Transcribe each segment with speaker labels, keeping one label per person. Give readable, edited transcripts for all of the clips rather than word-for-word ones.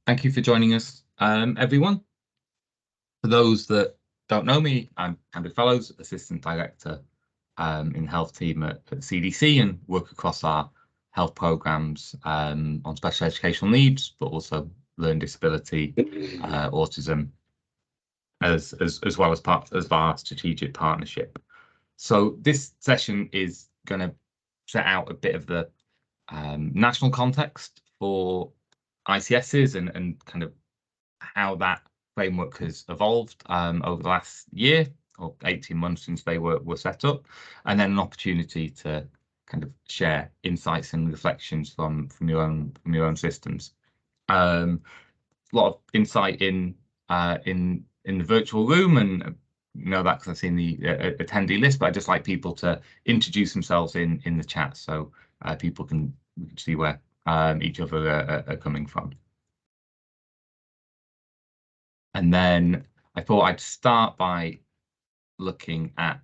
Speaker 1: Thank you for joining us, everyone. For those that don't know me, I'm Andrew Fellows, Assistant Director in Health Team at CDC, and work across our health programmes on special educational needs, but also learning disability, autism, as well as part of our strategic partnership. So this session is going to set out a bit of the national context for ICSs and kind of how that framework has evolved over the last year or 18 months since they were set up, and then an opportunity to kind of share insights and reflections from your own systems. A lot of insight in the virtual room, and you know that because I've seen the attendee list, but I just like people to introduce themselves in the chat so people can see where each other are coming from. And then I thought I'd start by looking at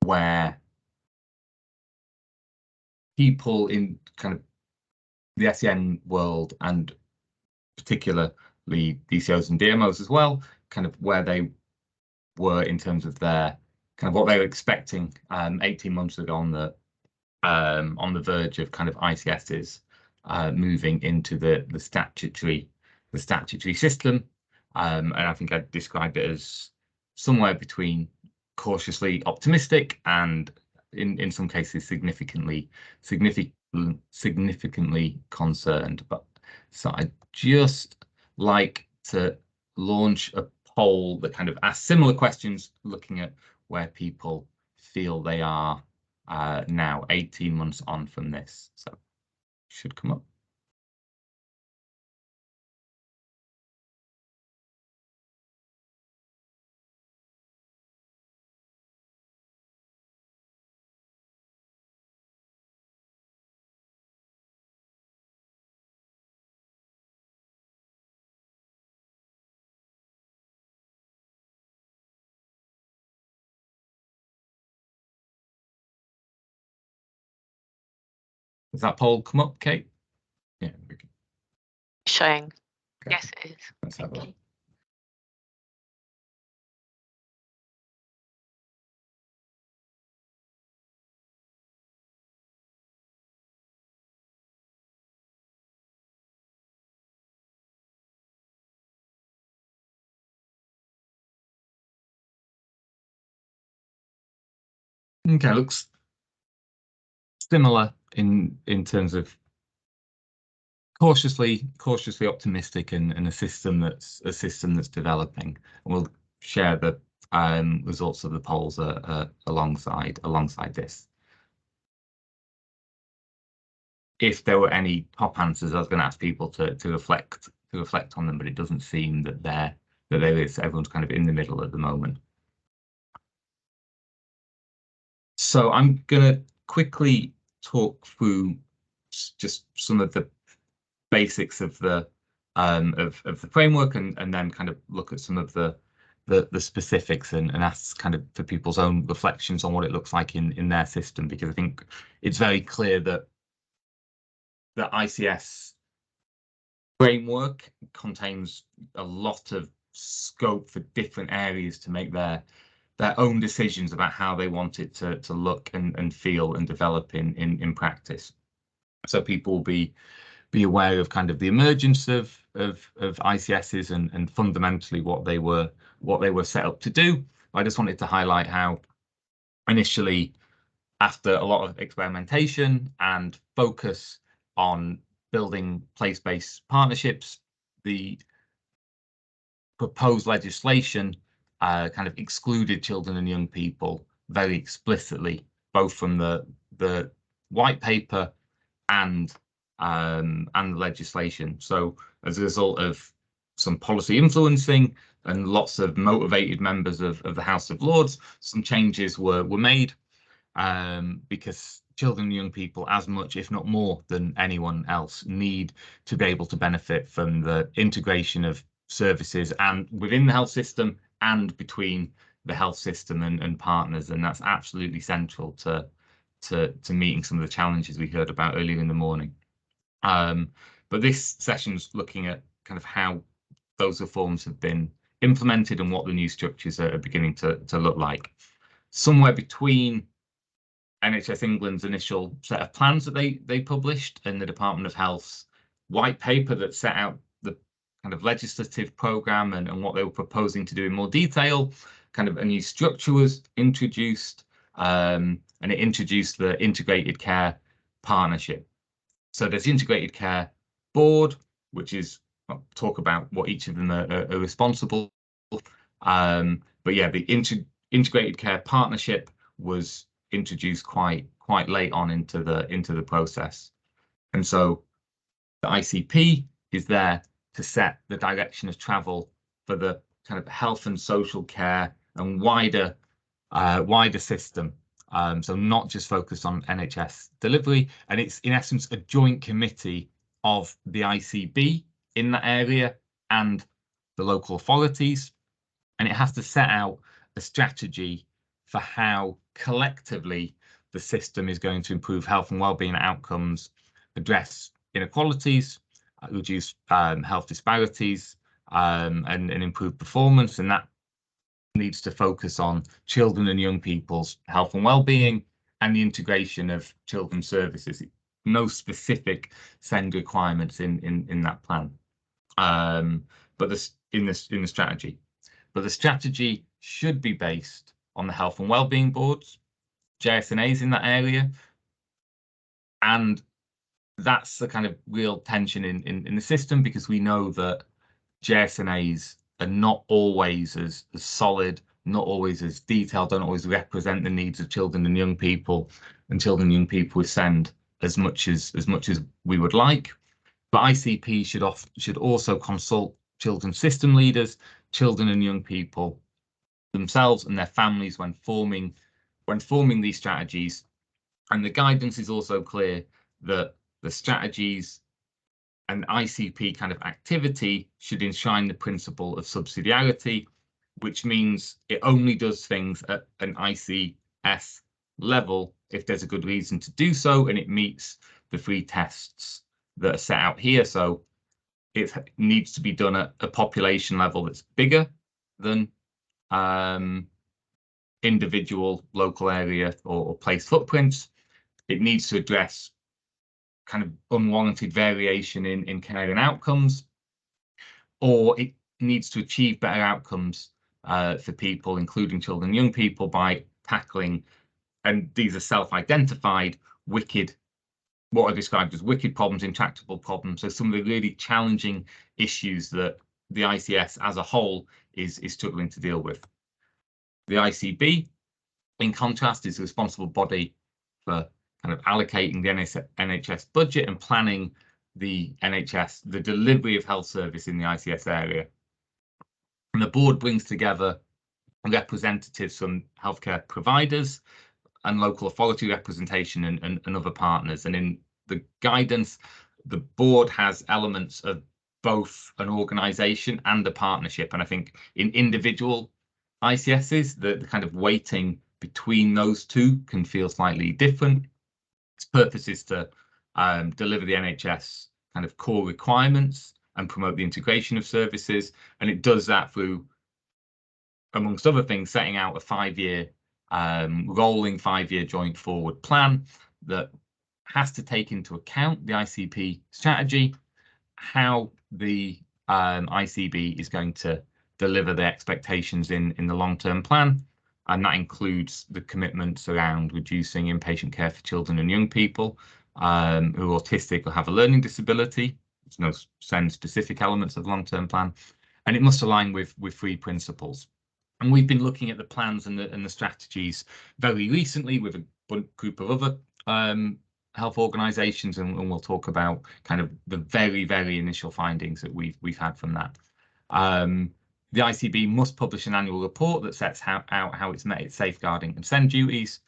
Speaker 1: where people in kind of the SEN world, and particularly DCOs and DMOs as well, kind of where they were in terms of their kind of what they were expecting 18 months ago on the verge of kind of ICSs moving into the statutory system, and I think I'd described it as somewhere between cautiously optimistic and in some cases significantly concerned. But so I'd just like to launch a poll that kind of asks similar questions, looking at where people feel they are now 18 months on from this. So should come up. Does that poll come up, Kate? Yeah.
Speaker 2: Showing.
Speaker 1: Okay.
Speaker 2: Yes, it is.
Speaker 1: Let's have a look. Okay, looks similar in terms of cautiously optimistic and a system that's developing. And we'll share the results of the polls alongside this. If there were any top answers, I was going to ask people to reflect on them, but it doesn't seem that there is. Everyone's kind of in the middle at the moment. So I'm going to quickly talk through just some of the basics of the framework, and then kind of look at some of the specifics and ask kind of for people's own reflections on what it looks like in their system, because I think it's very clear that the ICS framework contains a lot of scope for different areas to make their own decisions about how they want it to look and feel and develop in practice. So people will be aware of kind of the emergence of ICSs and fundamentally what they were set up to do. I just wanted to highlight how initially, after a lot of experimentation and focus on building place-based partnerships, the proposed legislation kind of excluded children and young people very explicitly, both from the white paper and the legislation. So as a result of some policy influencing and lots of motivated members of the House of Lords, some changes were made, because children and young people, as much, if not more than anyone else, need to be able to benefit from the integration of services and within the health system and between the health system and partners, and that's absolutely central to meeting some of the challenges we heard about earlier in the morning. But this session's looking at kind of how those reforms have been implemented and what the new structures are beginning to look like. Somewhere between NHS England's initial set of plans that they published and the Department of Health's white paper that set out the kind of legislative programme and what they were proposing to do in more detail, kind of a new structure was introduced, and it introduced the integrated care partnership. So there's the integrated care board, which is, I'll talk about what each of them are responsible. But yeah, the integrated care partnership was introduced quite late on into the process, and so the ICP is there to set the direction of travel for the kind of health and social care and wider system. So not just focused on NHS delivery, and it's in essence a joint committee of the ICB in that area and the local authorities, and it has to set out a strategy for how collectively the system is going to improve health and wellbeing outcomes, address inequalities, reduce health disparities, and improve performance, and that needs to focus on children and young people's health and well-being and the integration of children's services. No specific send requirements in that plan, but in the strategy. But the strategy should be based on the health and well-being boards, JSNAs in that area, and that's the kind of real tension in the system, because we know that JSNAs are not always as solid, not always as detailed, don't always represent the needs of children and young people, and children and young people with SEND as much as we would like. But ICP should also consult children's system leaders, children and young people themselves and their families when forming these strategies. And the guidance is also clear that the strategies and ICP kind of activity should enshrine the principle of subsidiarity, which means it only does things at an ICS level if there's a good reason to do so and it meets the 3 tests that are set out here. So it needs to be done at a population level that's bigger than individual local area or place footprints. It needs to address kind of unwarranted variation in care and outcomes, or it needs to achieve better outcomes for people, including children and young people, by tackling, and these are self-identified, what are described as wicked problems, intractable problems. So some of the really challenging issues that the ICS as a whole is struggling to deal with. The ICB, in contrast, is the responsible body for kind of allocating the NHS budget and planning the delivery of health service in the ICS area. And the board brings together representatives from healthcare providers and local authority representation and other partners. And in the guidance, the board has elements of both an organisation and a partnership. And I think in individual ICSs, the kind of weighting between those two can feel slightly different. Its purpose is to deliver the NHS kind of core requirements and promote the integration of services. And it does that through, amongst other things, setting out a 5-year rolling 5-year joint forward plan that has to take into account the ICP strategy, how the ICB is going to deliver the expectations in the long-term plan, and that includes the commitments around reducing inpatient care for children and young people who are autistic or have a learning disability. There's no SEND specific elements of the long-term plan, and it must align with 3 principles. And we've been looking at the plans and the strategies very recently with a group of other health organisations, and we'll talk about kind of the very initial findings that we've had from that. The ICB must publish an annual report that sets out how it's met its safeguarding and SEND duties,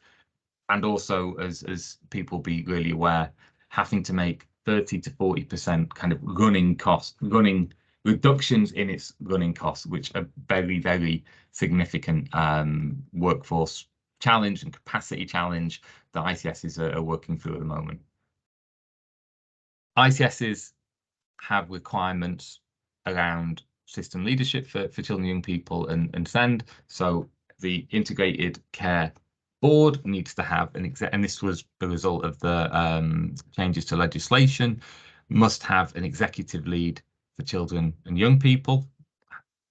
Speaker 1: and also, as people be really aware, having to make 30 to 40% kind of running reductions in its running costs, which are very significant workforce challenge and capacity challenge that ICSs are working through at the moment. ICSs have requirements around system leadership for children and young people and SEND. So the Integrated Care Board needs to have an exec, and this was the result of the changes to legislation, must have an executive lead for children and young people.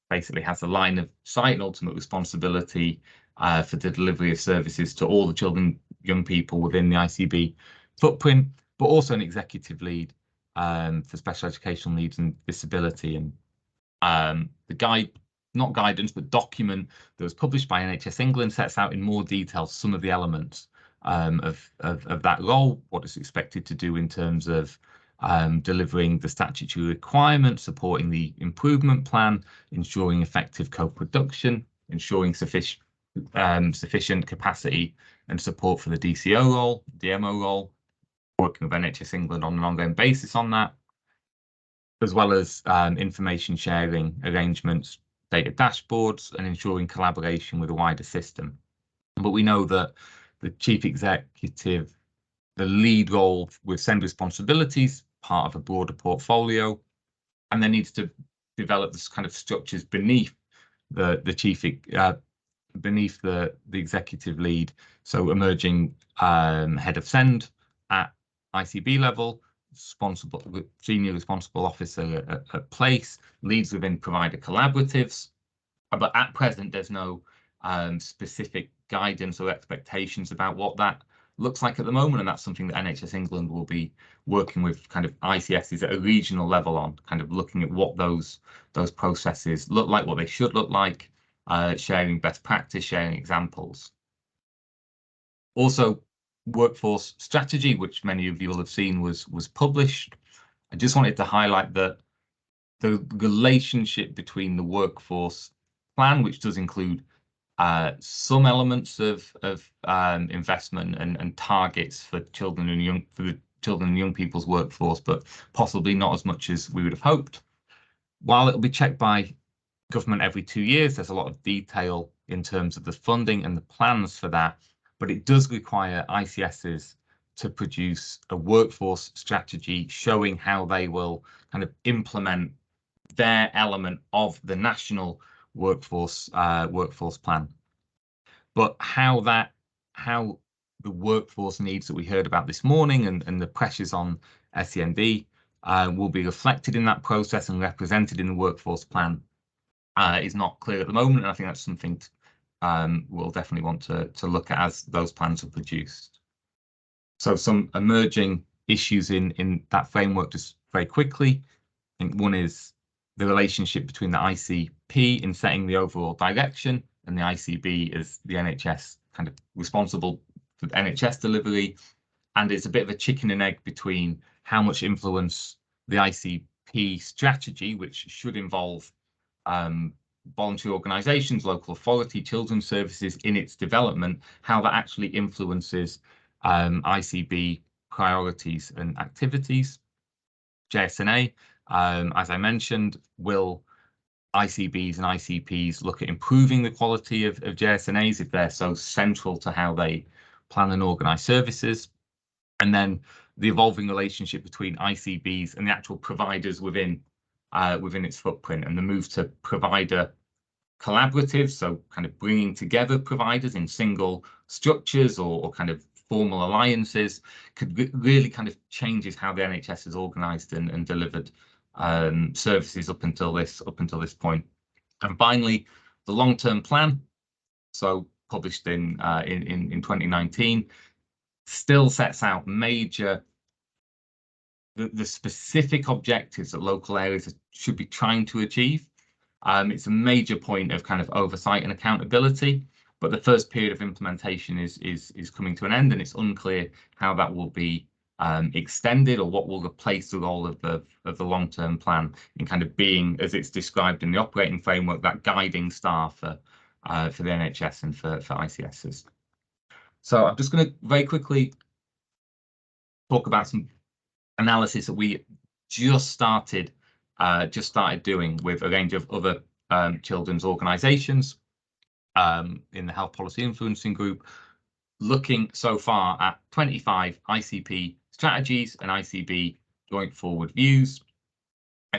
Speaker 1: Basically has a line of sight and ultimate responsibility for the delivery of services to all the children, young people within the ICB footprint, but also an executive lead for special educational needs and disability. And the not guidance, but document that was published by NHS England sets out in more detail some of the elements of that role, what it's expected to do in terms of delivering the statutory requirements, supporting the improvement plan, ensuring effective co-production, ensuring sufficient capacity and support for the DCO role, DMO role, working with NHS England on an ongoing basis on that, as well as information sharing arrangements, data dashboards, and ensuring collaboration with a wider system. But we know that the chief executive, the lead role with SEND responsibilities, part of a broader portfolio, and there needs to develop this kind of structures beneath the chief beneath the executive lead. So emerging head of SEND at ICB level, senior responsible officer at place, leads within provider collaboratives. But at present, there's no specific guidance or expectations about what that looks like at the moment, and that's something that NHS England will be working with kind of ICSs at a regional level on, kind of looking at what those processes look like, what they should look like, sharing best practice, sharing examples. Also, workforce strategy, which many of you will have seen was published. I just wanted to highlight that the relationship between the workforce plan, which does include some elements of investment and targets for children and young people's workforce, but possibly not as much as we would have hoped. While it'll be checked by government every 2 years, there's a lot of detail in terms of the funding and the plans for that, but it does require ICSs to produce a workforce strategy showing how they will kind of implement their element of the national workforce plan. But how the workforce needs that we heard about this morning and the pressures on SEND will be reflected in that process and represented in the workforce plan is not clear at the moment, and I think that's something we'll definitely want to look at as those plans are produced. So some emerging issues in that framework, just very quickly. I think one is the relationship between the ICP in setting the overall direction and the ICB as the NHS kind of responsible for NHS delivery. And it's a bit of a chicken and egg between how much influence the ICP strategy, which should involve voluntary organisations, local authority, children's services in its development, how that actually influences ICB priorities and activities. JSNA, as I mentioned, will ICBs and ICPs look at improving the quality of JSNAs if they're so central to how they plan and organise services? And then the evolving relationship between ICBs and the actual providers within its footprint, and the move to provider collaboratives, so kind of bringing together providers in single structures or kind of formal alliances, could really kind of changes how the NHS is organised and delivered services up until this point. And finally, the long-term plan, so published in 2019, still sets out the specific objectives that local areas should be trying to achieve. It's a major point of kind of oversight and accountability, but the first period of implementation is coming to an end, and it's unclear how that will be extended or what will replace the role of the long-term plan in kind of being, as it's described in the operating framework, that guiding star for the NHS and for ICSs. So I'm just going to very quickly talk about some analysis that we just started doing with a range of other children's organisations in the Health Policy Influencing Group, looking so far at 25 ICP strategies and ICB joint forward views.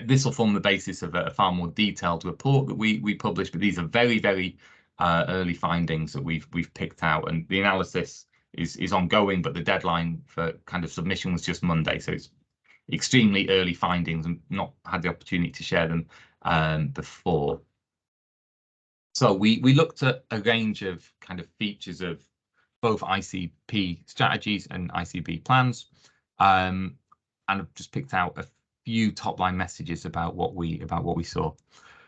Speaker 1: This will form the basis of a far more detailed report that we publish, but these are very, very early findings that we've picked out, and the analysis is ongoing, but the deadline for kind of submission was just Monday, so it's extremely early findings and not had the opportunity to share them before. So we looked at a range of kind of features of both ICP strategies and ICB plans, and I've just picked out a few top line messages about what we saw.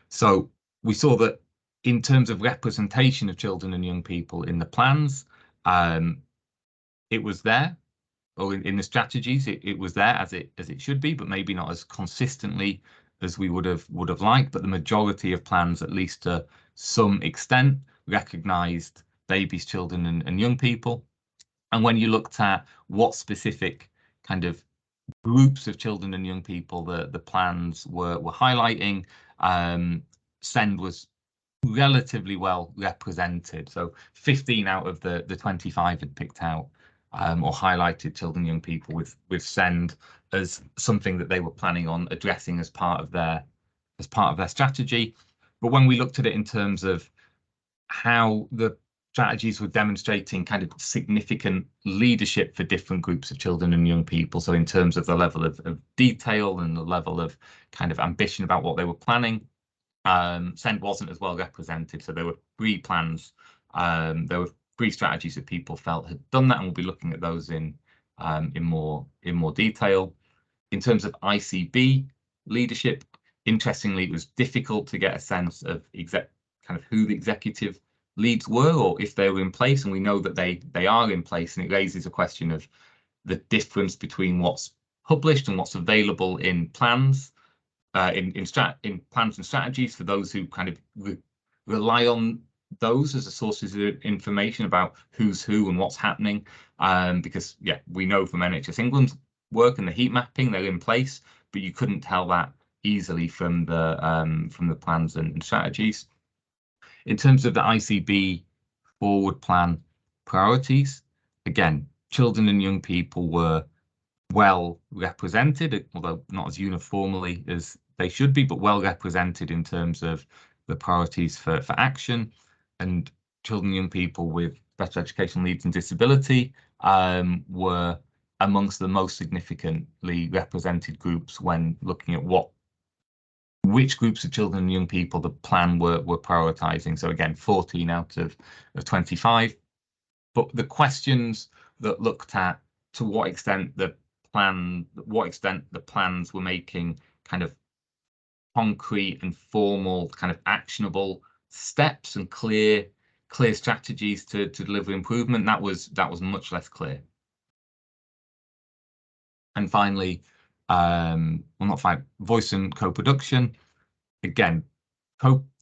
Speaker 1: So we saw that in terms of representation of children and young people in the plans, it was there, or in the strategies, it was there as it should be, but maybe not as consistently as we would have liked. But the majority of plans, at least to some extent, recognised babies, children, and young people. And when you looked at what specific kind of groups of children and young people the plans were highlighting, SEND was relatively well represented. So 15 out of the 25 had picked out or highlighted children and young people with SEND as something that they were planning on addressing as part of their strategy. But when we looked at it in terms of how the strategies were demonstrating kind of significant leadership for different groups of children and young people, so in terms of the level of detail and the level of kind of ambition about what they were planning, SEND wasn't as well represented. So there were 3 plans, there were 3 strategies that people felt had done that, and we'll be looking at those in more detail. In terms of ICB leadership, interestingly, it was difficult to get a sense of kind of who the executive leads were, or if they were in place, and we know that they are in place, and it raises a question of the difference between what's published and what's available in plans. In plans and strategies for those who kind of rely on those as a sources of information about who's who and what's happening, because yeah, we know from NHS England's work and the heat mapping, they're in place, but you couldn't tell that easily from the plans and strategies. In terms of the ICB forward plan priorities, again, children and young people were well represented, although not as uniformly as they should be, but well represented in terms of the priorities for action. And children and young people with special educational needs and disability were amongst the most significantly represented groups when looking at which groups of children and young people the plan were prioritising. So again, 14 out of 25. But the questions that looked at to what extent the plans were making kind of concrete and formal, kind of actionable steps and clear strategies to deliver improvement, that was much less clear. And finally, voice and co-production. Again,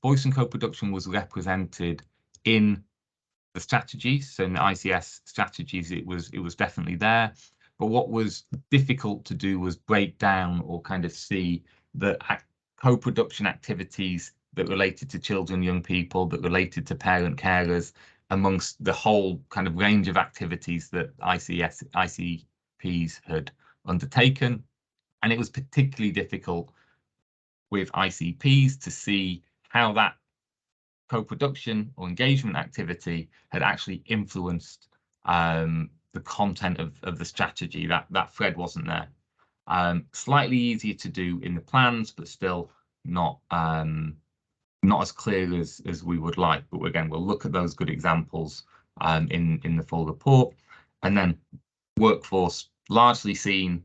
Speaker 1: voice and co-production was represented in the strategies. So in the ICS strategies, it was definitely there. But what was difficult to do was break down or kind of see the co-production activities that related to children, young people, that related to parent carers, amongst the whole kind of range of activities that ICPs had undertaken. And it was particularly difficult with ICPs to see how that co-production or engagement activity had actually influenced the content of the strategy. That thread wasn't there. Slightly easier to do in the plans, but still not as clear as we would like. But again, we'll look at those good examples in the full report. And then workforce, largely seen,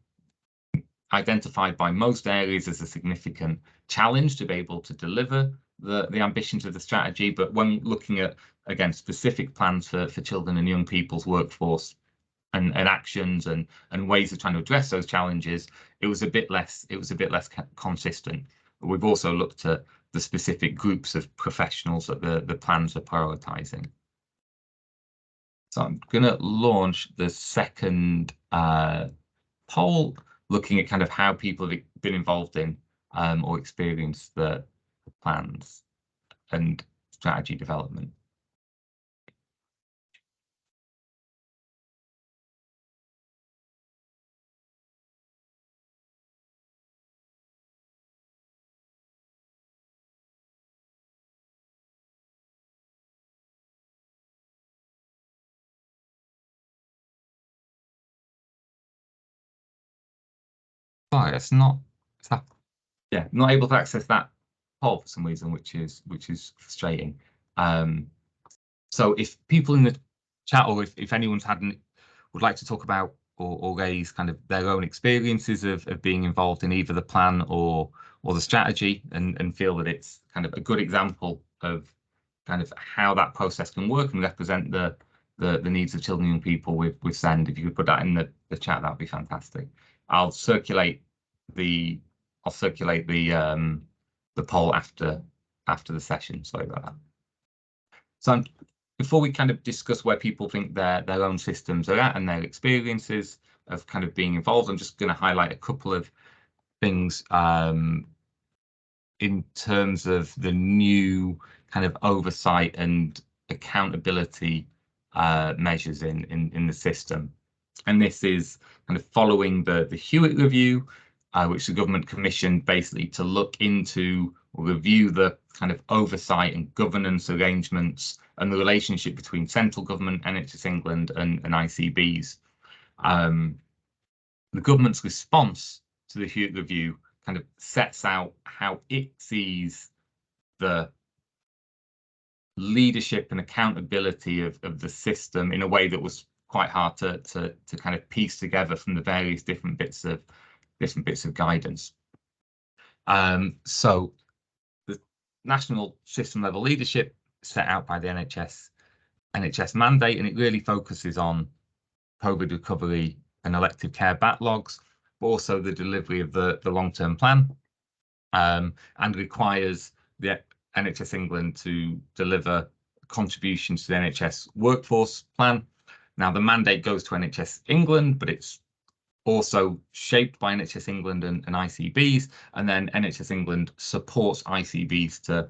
Speaker 1: identified by most areas as a significant challenge to be able to deliver the ambitions of the strategy. But when looking at, again, specific plans for children and young people's workforce and actions and ways of trying to address those challenges, it was a bit less consistent. But we've also looked at the specific groups of professionals that the plans are prioritising. So I'm going to launch the second poll, looking at kind of how people have been involved in or experienced the plans and strategy development. Sorry, not able to access that poll for some reason, which is frustrating. So if people in the chat, or if anyone's would like to talk about or raise kind of their own experiences of being involved in either the plan or the strategy, and feel that it's kind of a good example of kind of how that process can work and represent the needs of children and young people with SEND, if you could put that in the chat, that would be fantastic. I'll circulate the the poll after the session. Sorry about that. So before we kind of discuss where people think their own systems are at and their experiences of kind of being involved, I'm just going to highlight a couple of things in terms of the new kind of oversight and accountability measures in the system. And this is kind of following the Hewitt review, which the government commissioned basically to look into or review the kind of oversight and governance arrangements and the relationship between central government, NHS England, and ICBs. The government's response to the Hewitt review kind of sets out how it sees the leadership and accountability of the system in a way that was quite hard to kind of piece together from the various different bits of guidance. So the national system level leadership set out by the NHS mandate, and it really focuses on COVID recovery and elective care backlogs, but also the delivery of the long-term plan, and requires the NHS England to deliver contributions to the NHS workforce plan. Now, the mandate goes to NHS England, but it's also shaped by NHS England and ICBs, and then NHS England supports ICBs to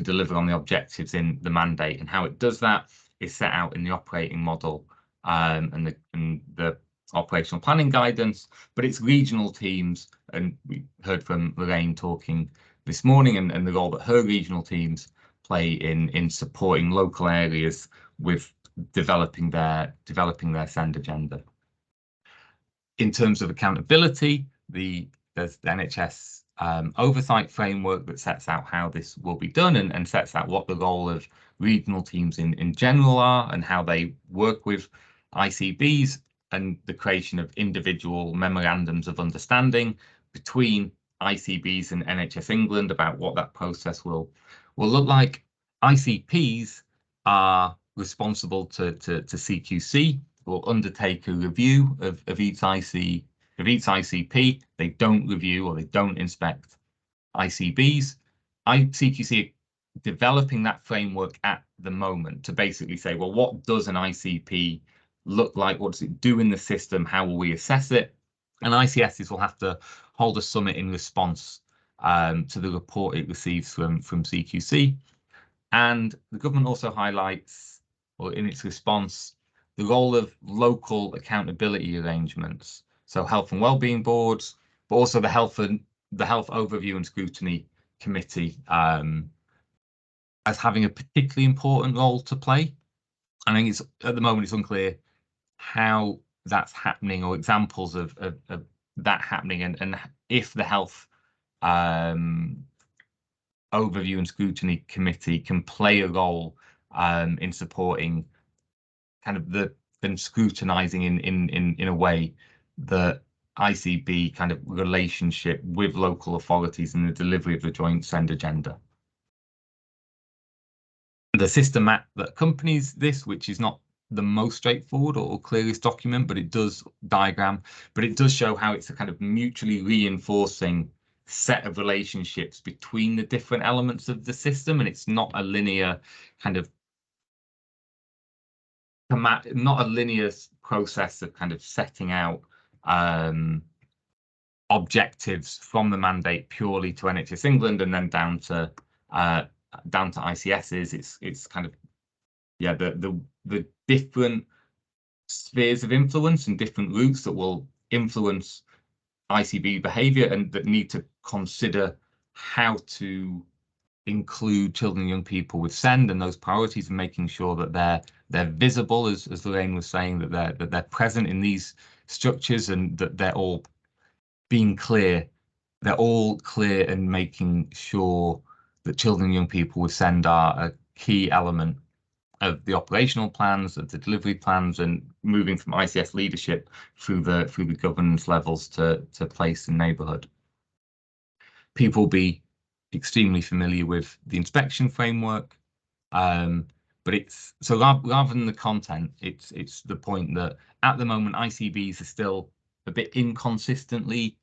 Speaker 1: deliver on the objectives in the mandate. And how it does that is set out in the operating model and the operational planning guidance, but it's regional teams, and we heard from Lorraine talking this morning, and the role that her regional teams play in supporting local areas with developing their SEND agenda. In terms of accountability, there's the NHS oversight framework that sets out how this will be done, and sets out what the role of regional teams in general are, and how they work with ICBs, and the creation of individual memorandums of understanding between ICBs and NHS England about what that process will look like. ICPs are responsible to CQC, will undertake a review of each ICP. They don't review or they don't inspect ICBs. CQC are developing that framework at the moment to basically say, well, what does an ICP look like? What does it do in the system? How will we assess it? And ICSs will have to hold a summit in response to the report it receives from CQC. And the government also highlights, or in its response, the role of local accountability arrangements. So health and wellbeing boards, but also the health overview and scrutiny committee as having a particularly important role to play. I think it's at the moment it's unclear how that's happening, or examples of that happening, and if the health overview and scrutiny committee can play a role in supporting kind of and scrutinizing in a way the ICB kind of relationship with local authorities and the delivery of the joint SEND agenda. The system map that accompanies this, which is not the most straightforward or clearest document, but it does show how it's a kind of mutually reinforcing set of relationships between the different elements of the system, and it's not a linear kind of process of kind of setting out objectives from the mandate purely to NHS England and then down to ICSs. It's kind of, yeah, the different spheres of influence and different routes that will influence ICB behaviour, and that need to consider how to include children and young people with SEND and those priorities, and making sure that they're visible, as Lorraine was saying, that they're present in these structures, and that they're all being clear, they're all clear and making sure that children and young people with SEND are a key element of the operational plans, of the delivery plans, and moving from ICS leadership through the governance levels to place and neighbourhood. People will be extremely familiar with the inspection framework, but it's so rather than the content, it's the point that at the moment ICBs are still a bit inconsistently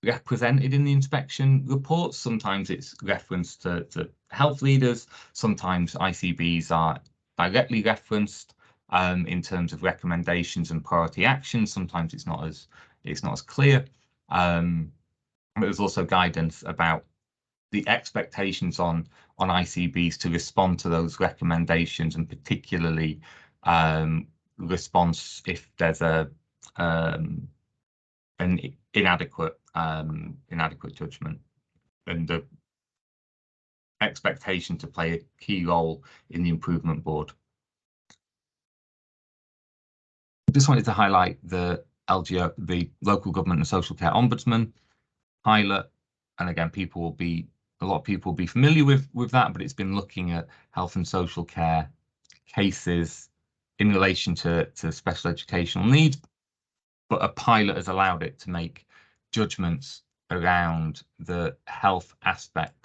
Speaker 1: represented in the inspection reports. Sometimes it's referenced to health leaders, sometimes ICBs are directly referenced in terms of recommendations and priority actions. Sometimes it's not as clear. But there's also guidance about the expectations on ICBs to respond to those recommendations, and particularly response if there's an inadequate judgment, and the expectation to play a key role in the improvement board. Just wanted to highlight the LGO, the Local Government and Social Care Ombudsman pilot, and again, a lot of people will be familiar with that, but it's been looking at health and social care cases in relation to special educational needs, but a pilot has allowed it to make judgments around the health aspect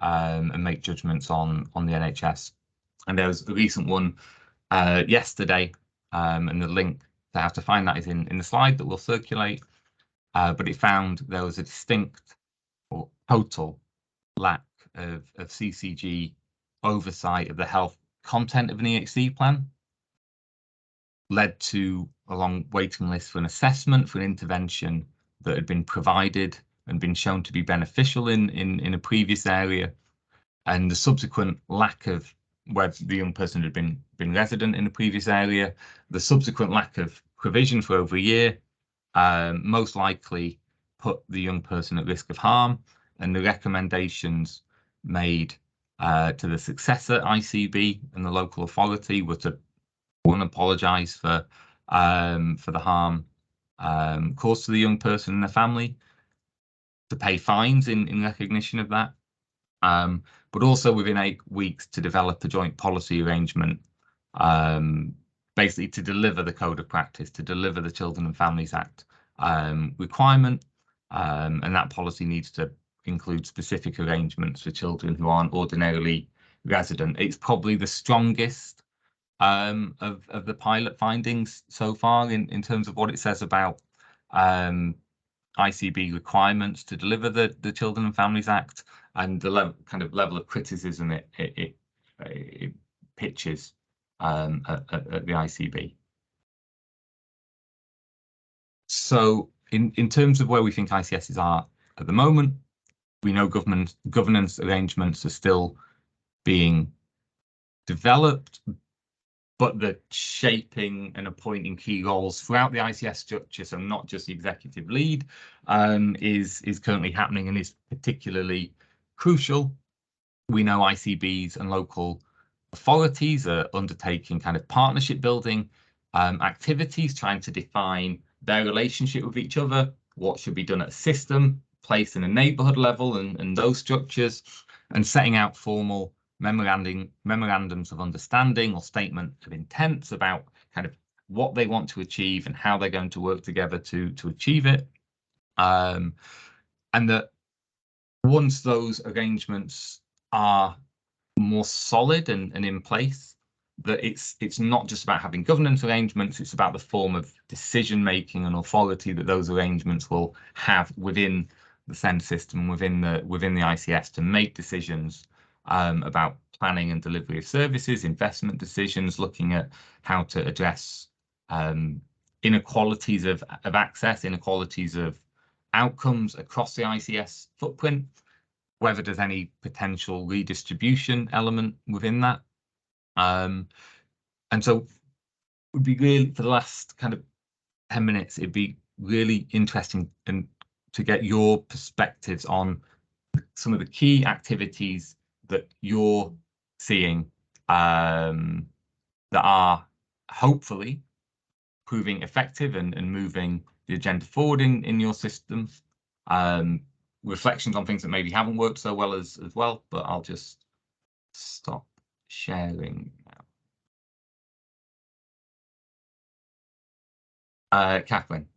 Speaker 1: and make judgments on the NHS. And there was a recent one yesterday, and the link to how to find that is in the slide that will circulate. But it found there was a distinct or total lack of CCG oversight of the health content of an EHC plan, led to a long waiting list for an assessment for an intervention that had been provided and been shown to be beneficial in a previous area, and the subsequent lack of where the young person had been resident in a previous area, the subsequent lack of provision for over a year, most likely put the young person at risk of harm, and the recommendations made to the successor ICB and the local authority were to, one, apologise for the harm caused to the young person and their family, to pay fines in recognition of that, but also within 8 weeks to develop a joint policy arrangement, basically to deliver the code of practice, to deliver the Children and Families Act requirement, and that policy needs to include specific arrangements for children who aren't ordinarily resident. It's probably the strongest of the pilot findings so far in terms of what it says about ICB requirements to deliver the Children and Families Act, and the level of criticism it pitches at the ICB. So in terms of where we think ICSs are at the moment, we know governance arrangements are still being developed, but the shaping and appointing key roles throughout the ICS structure, so not just the executive lead, is currently happening and is particularly crucial. We know ICBs and local authorities are undertaking kind of partnership building activities, trying to define their relationship with each other, what should be done at a system, place, and a neighbourhood level, and those structures, and setting out formal memorandums of understanding or statement of intents about kind of what they want to achieve and how they're going to work together to achieve it, and that once those arrangements are more solid and in place, that it's not just about having governance arrangements, it's about the form of decision making and authority that those arrangements will have within the SEND system, within the ICS, to make decisions about planning and delivery of services, investment decisions, looking at how to address inequalities of access, inequalities of outcomes across the ICS footprint, whether there's any potential redistribution element within that. And so it would be really, for the last kind of 10 minutes, it'd be really interesting and to get your perspectives on some of the key activities that you're seeing that are hopefully proving effective and moving agenda forward in your system. Reflections on things that maybe haven't worked so well as well, but I'll just stop sharing now. Kathleen.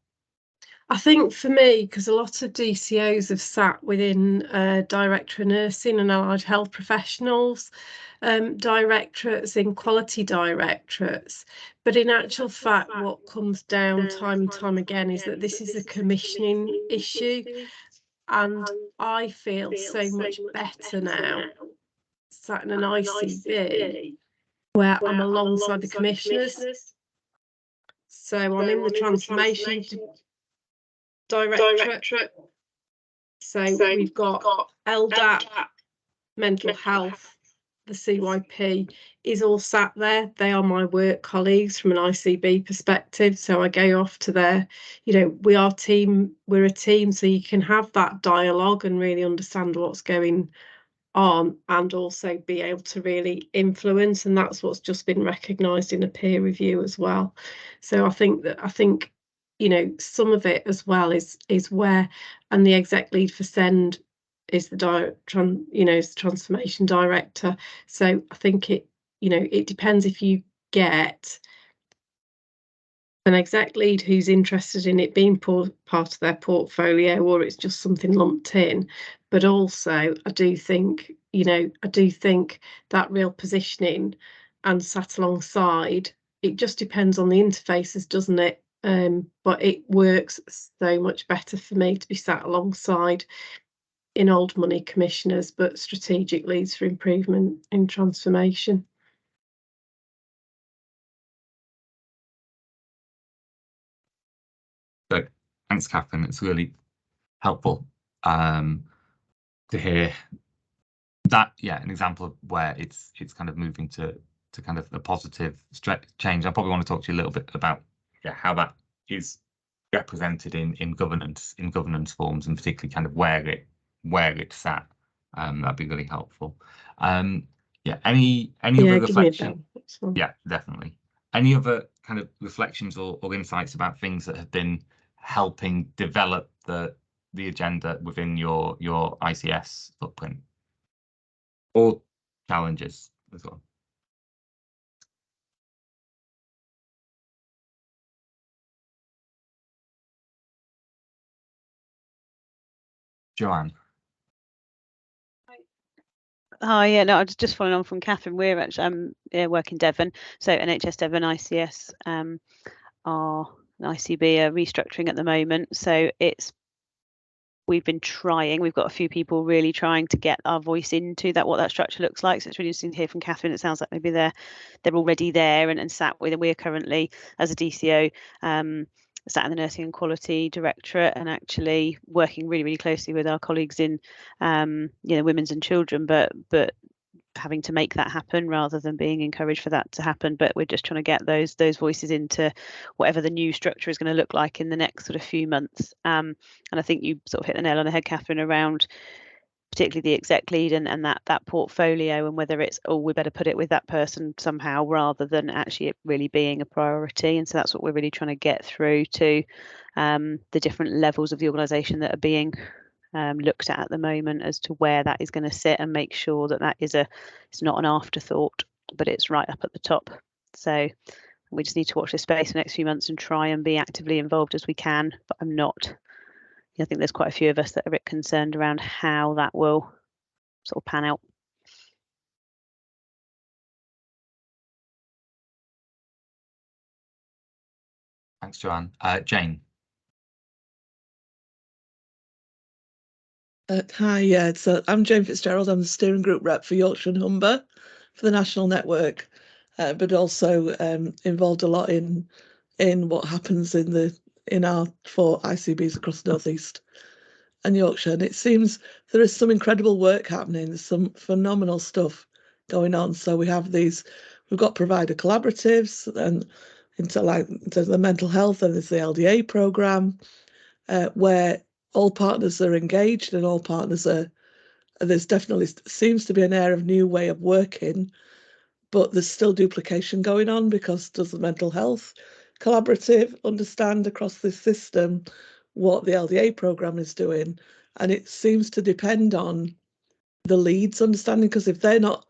Speaker 3: I think for me, because a lot of DCOs have sat within Director of Nursing and Allied Health Professionals, directorates in quality directorates. But in actual fact, what comes down time and time again is that this is a commissioning issue. And I feel so much better now sat in an ICB where I'm alongside the commissioners. So I'm in the transformation directorate. So we've got LDAP, mental health, the CYP is all sat there. They are my work colleagues from an ICB perspective. So I go off to their, we're a team, so you can have that dialogue and really understand what's going on and also be able to really influence. And that's what's just been recognised in a peer review as well. So I think some of it as well is where, and the exec lead for SEND is the transformation director. So I think it depends if you get an exec lead who's interested in it being part of their portfolio, or it's just something lumped in. But also I do think that real positioning and sat alongside, it just depends on the interfaces, doesn't it? But it works so much better for me to be sat alongside in old money commissioners, but strategic leads for improvement in transformation.
Speaker 1: So thanks, Catherine. It's really helpful to hear that. Yeah, an example of where it's kind of moving to kind of a positive change. I probably want to talk to you a little bit about how that is represented in governance forms, and particularly kind of where it's sat. That'd be really helpful. Any other reflection? Yeah, definitely. Any other kind of reflections or insights about things that have been helping develop the agenda within your ICS footprint, or challenges as well? Joanne.
Speaker 2: Hi, yeah, no, I was just following on from Catherine. We're actually work in Devon, so NHS Devon ICS are an ICB are restructuring at the moment. So we've been trying. We've got a few people really trying to get our voice into that, what that structure looks like. So it's really interesting to hear from Catherine. It sounds like maybe they're already there and sat with. And we're currently, as a DCO, sat in the Nursing and Quality Directorate and actually working really, really closely with our colleagues in, women's and children, but having to make that happen rather than being encouraged for that to happen. But we're just trying to get those voices into whatever the new structure is going to look like in the next sort of few months. And I think you sort of hit the nail on the head, Catherine, around particularly the exec lead and that portfolio, and whether it's, we better put it with that person somehow rather than actually it really being a priority. And so that's what we're really trying to get through to the different levels of the organisation that are being looked at the moment as to where that is going to sit, and make sure that it's not an afterthought, but it's right up at the top. So we just need to watch this space for the next few months and try and be actively involved as we can. But I think there's quite a few of us that are a bit concerned around how that will sort of pan out.
Speaker 1: Thanks, Joanne. Jane.
Speaker 4: Hi, yeah, so I'm Jane Fitzgerald. I'm the steering group rep for Yorkshire and Humber for the national network, but also involved a lot in what happens in our 4 ICBs across the North East and Yorkshire. And it seems there is some incredible work happening. There's some phenomenal stuff going on. So we've got provider collaboratives, and into the mental health, and there's the LDA programme, where all partners are engaged and all partners there's definitely seems to be an air of new way of working, but there's still duplication going on, because does the mental health collaborative, understand across this system what the LDA programme is doing. And it seems to depend on the leads understanding, because if they're not,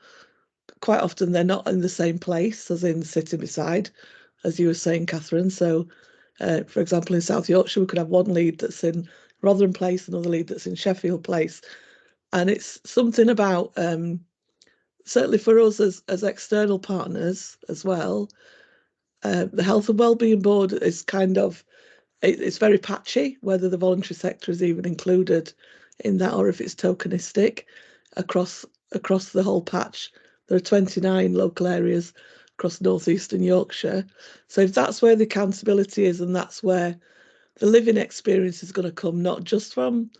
Speaker 4: quite often they're not in the same place, as in sitting beside, as you were saying, Catherine. So, for example, in South Yorkshire, we could have one lead that's in Rotherham Place, another lead that's in Sheffield Place. And it's something about, certainly for us as external partners as well, the Health and Wellbeing Board is kind of, it's very patchy whether the voluntary sector is even included in that or if it's tokenistic across the whole patch. There are 29 local areas across northeastern Yorkshire. So if that's where the accountability is, and that's where the living experience is going to come, not just from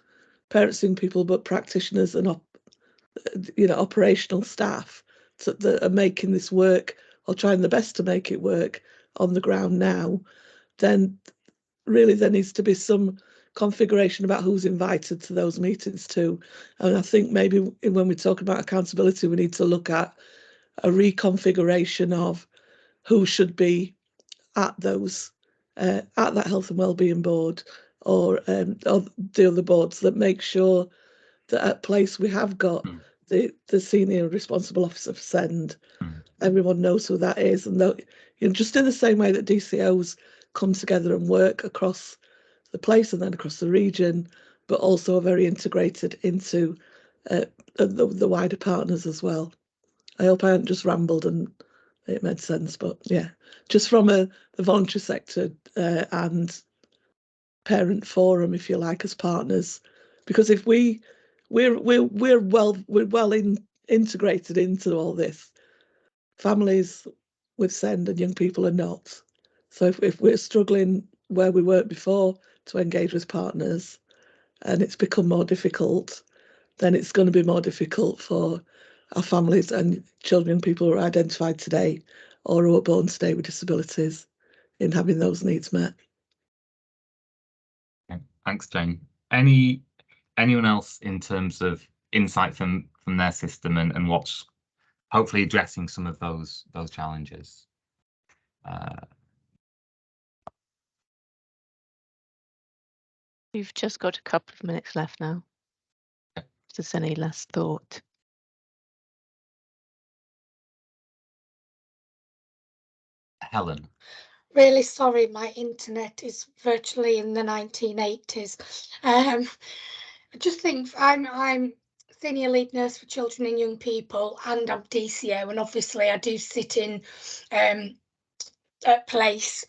Speaker 4: parents and people, but practitioners and operational staff that are making this work or trying the best to make it work on the ground now, then really there needs to be some configuration about who's invited to those meetings too. And I think maybe when we talk about accountability, we need to look at a reconfiguration of who should be at those at that health and wellbeing board or the other boards, that make sure that at place we have got the senior responsible officer for SEND. Everyone knows who that is, and just in the same way that DCOs come together and work across the place and then across the region, but also are very integrated into the wider partners as well. I hope I haven't just rambled and it made sense, but yeah, just from the voluntary sector and parent forum, if you like, as partners, because if we're well integrated into all this, families with SEND and young people are not. So if we're struggling where we weren't before to engage with partners, and it's become more difficult, then it's going to be more difficult for our families and children and people who are identified today or who are born today with disabilities in having those needs met.
Speaker 1: Okay. Thanks, Jane. Anyone else in terms of insight from their system and what's hopefully addressing some of those challenges?
Speaker 5: We've just got a couple of minutes left now.
Speaker 1: Okay.
Speaker 5: If there's any last thought.
Speaker 1: Helen.
Speaker 6: Really sorry, my internet is virtually in the 1980s. I just think I'm senior lead nurse for children and young people, and I'm DCO, and obviously I do sit in at Place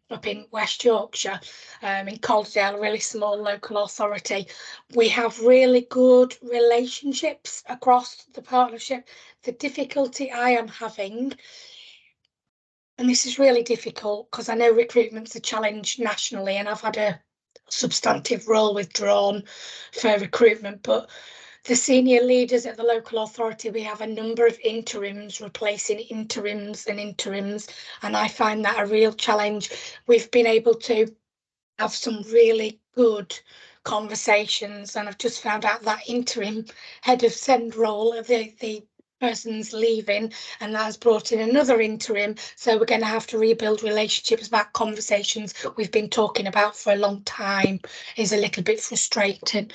Speaker 6: up in West Yorkshire, in Calderdale, a really small local authority. We have really good relationships across the partnership. The difficulty I am having, and this is really difficult because I know recruitment's a challenge nationally, and I've had a substantive role withdrawn for recruitment, but the senior leaders at the local authority, we have a number of interims replacing interims, and I find that a real challenge. We've been able to have some really good conversations, and I've just found out that interim head of SEND role, the person's leaving, and that has brought in another interim, so we're going to have to rebuild relationships. About conversations we've been talking about for a long time is a little bit frustrating.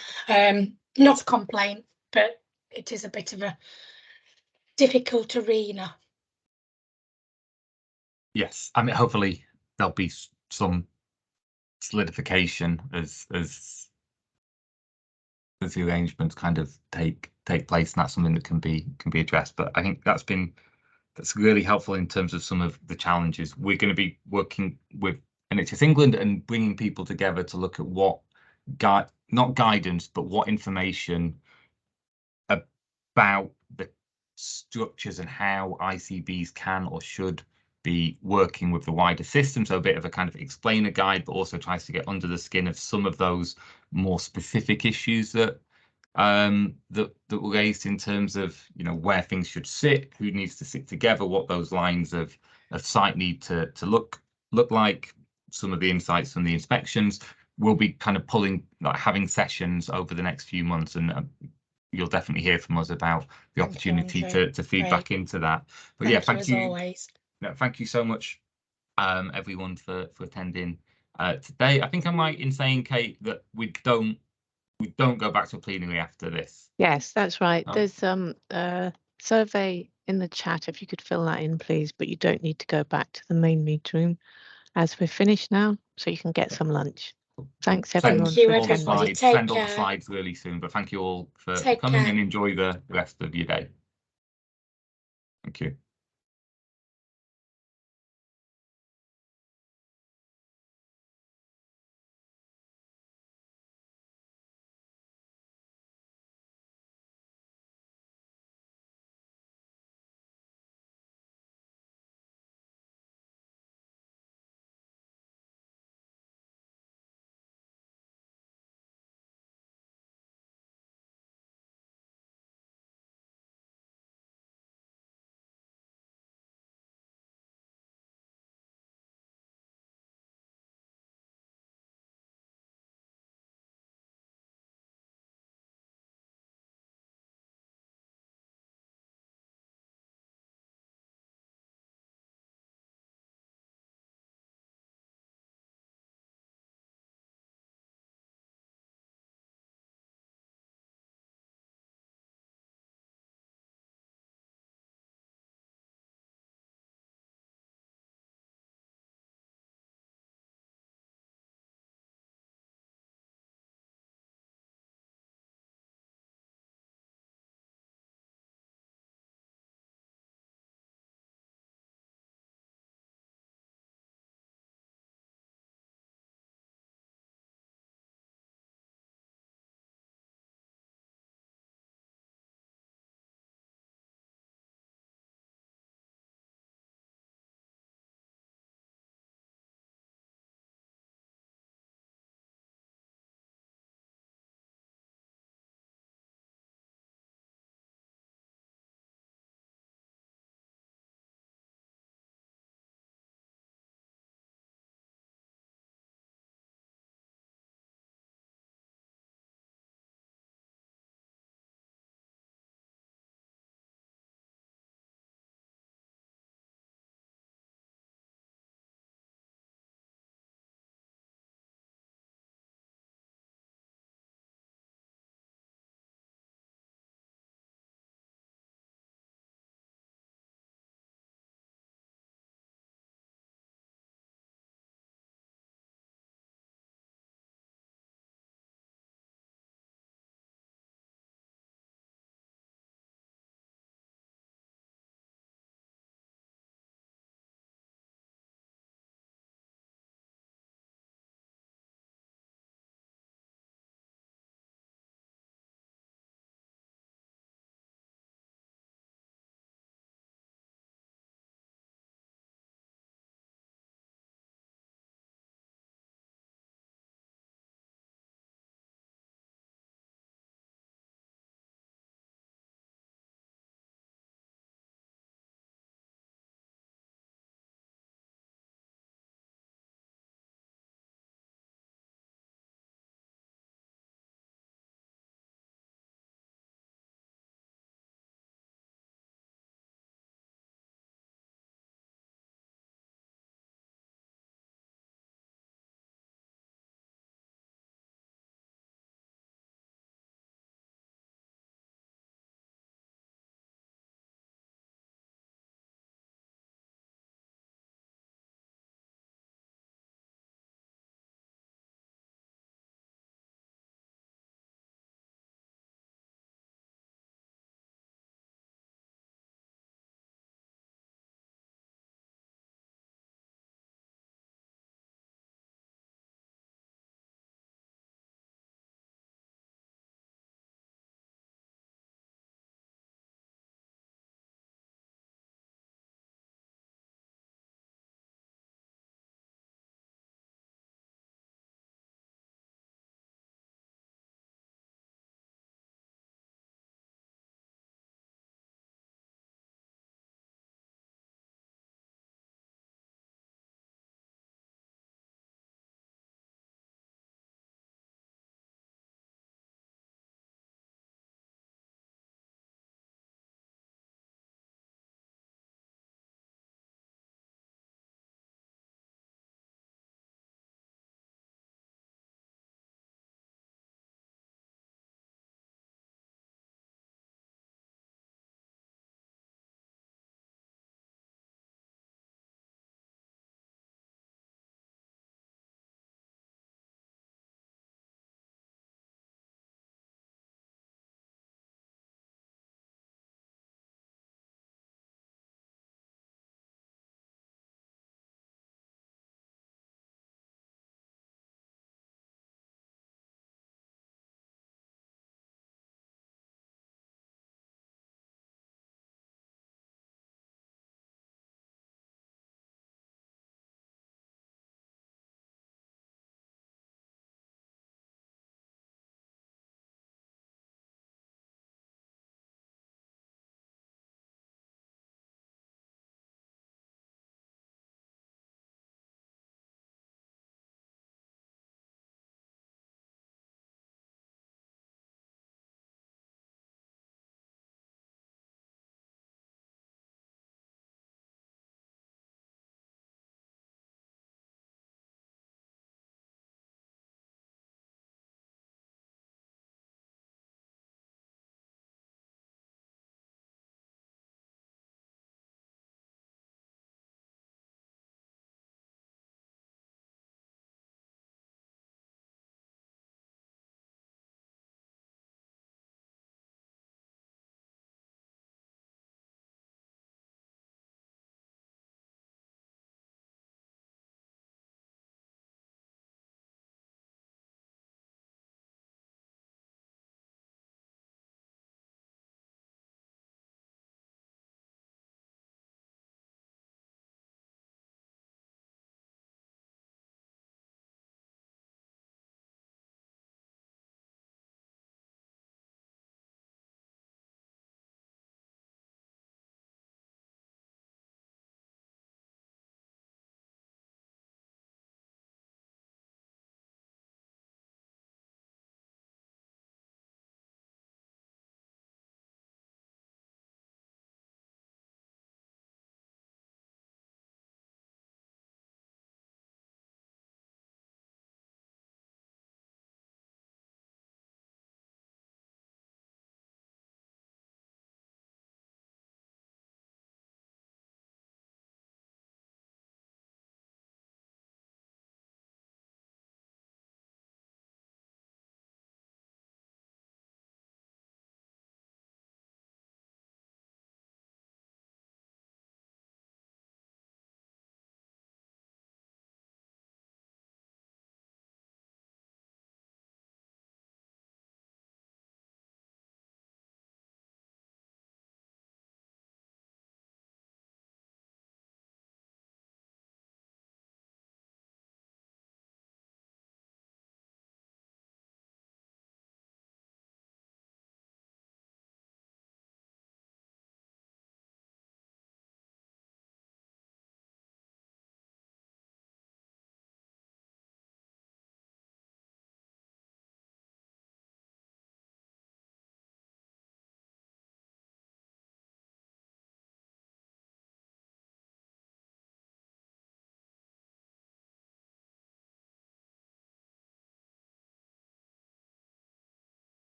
Speaker 6: Not a complaint, but it is a bit of a difficult arena.
Speaker 1: Yes, I mean, hopefully there'll be some solidification as the arrangements kind of take place, and that's something that can be addressed. But I think that's really helpful in terms of some of the challenges. We're going to be working with NHS England and bringing people together to look at what not guidance, but what information about the structures and how ICBs can or should be working with the wider system. So a bit of a kind of explainer guide, but also tries to get under the skin of some of those more specific issues that were raised in terms of, where things should sit, who needs to sit together, what those lines of sight need to look like. Some of the insights from the inspections. We'll be kind of having sessions over the next few months, and you'll definitely hear from us about the opportunity to feed back into that. But yeah, thank you.
Speaker 6: As always.
Speaker 1: No, thank you so much, everyone for attending today. I think I'm right in saying, Kate, that we don't go back to a plenary after this.
Speaker 5: Yes, that's right.
Speaker 1: Oh.
Speaker 5: There's a survey in the chat if you could fill that in, please, but you don't need to go back to the main meeting room as we're finished now, so you can get some lunch. Thanks everyone
Speaker 6: Thank you,
Speaker 5: for
Speaker 6: everybody.
Speaker 5: attending.
Speaker 6: Take
Speaker 1: Send all the
Speaker 6: care.
Speaker 1: slides really soon, but thank you all for
Speaker 6: Take
Speaker 1: coming
Speaker 6: care.
Speaker 1: and enjoy the rest of your day. Thank you.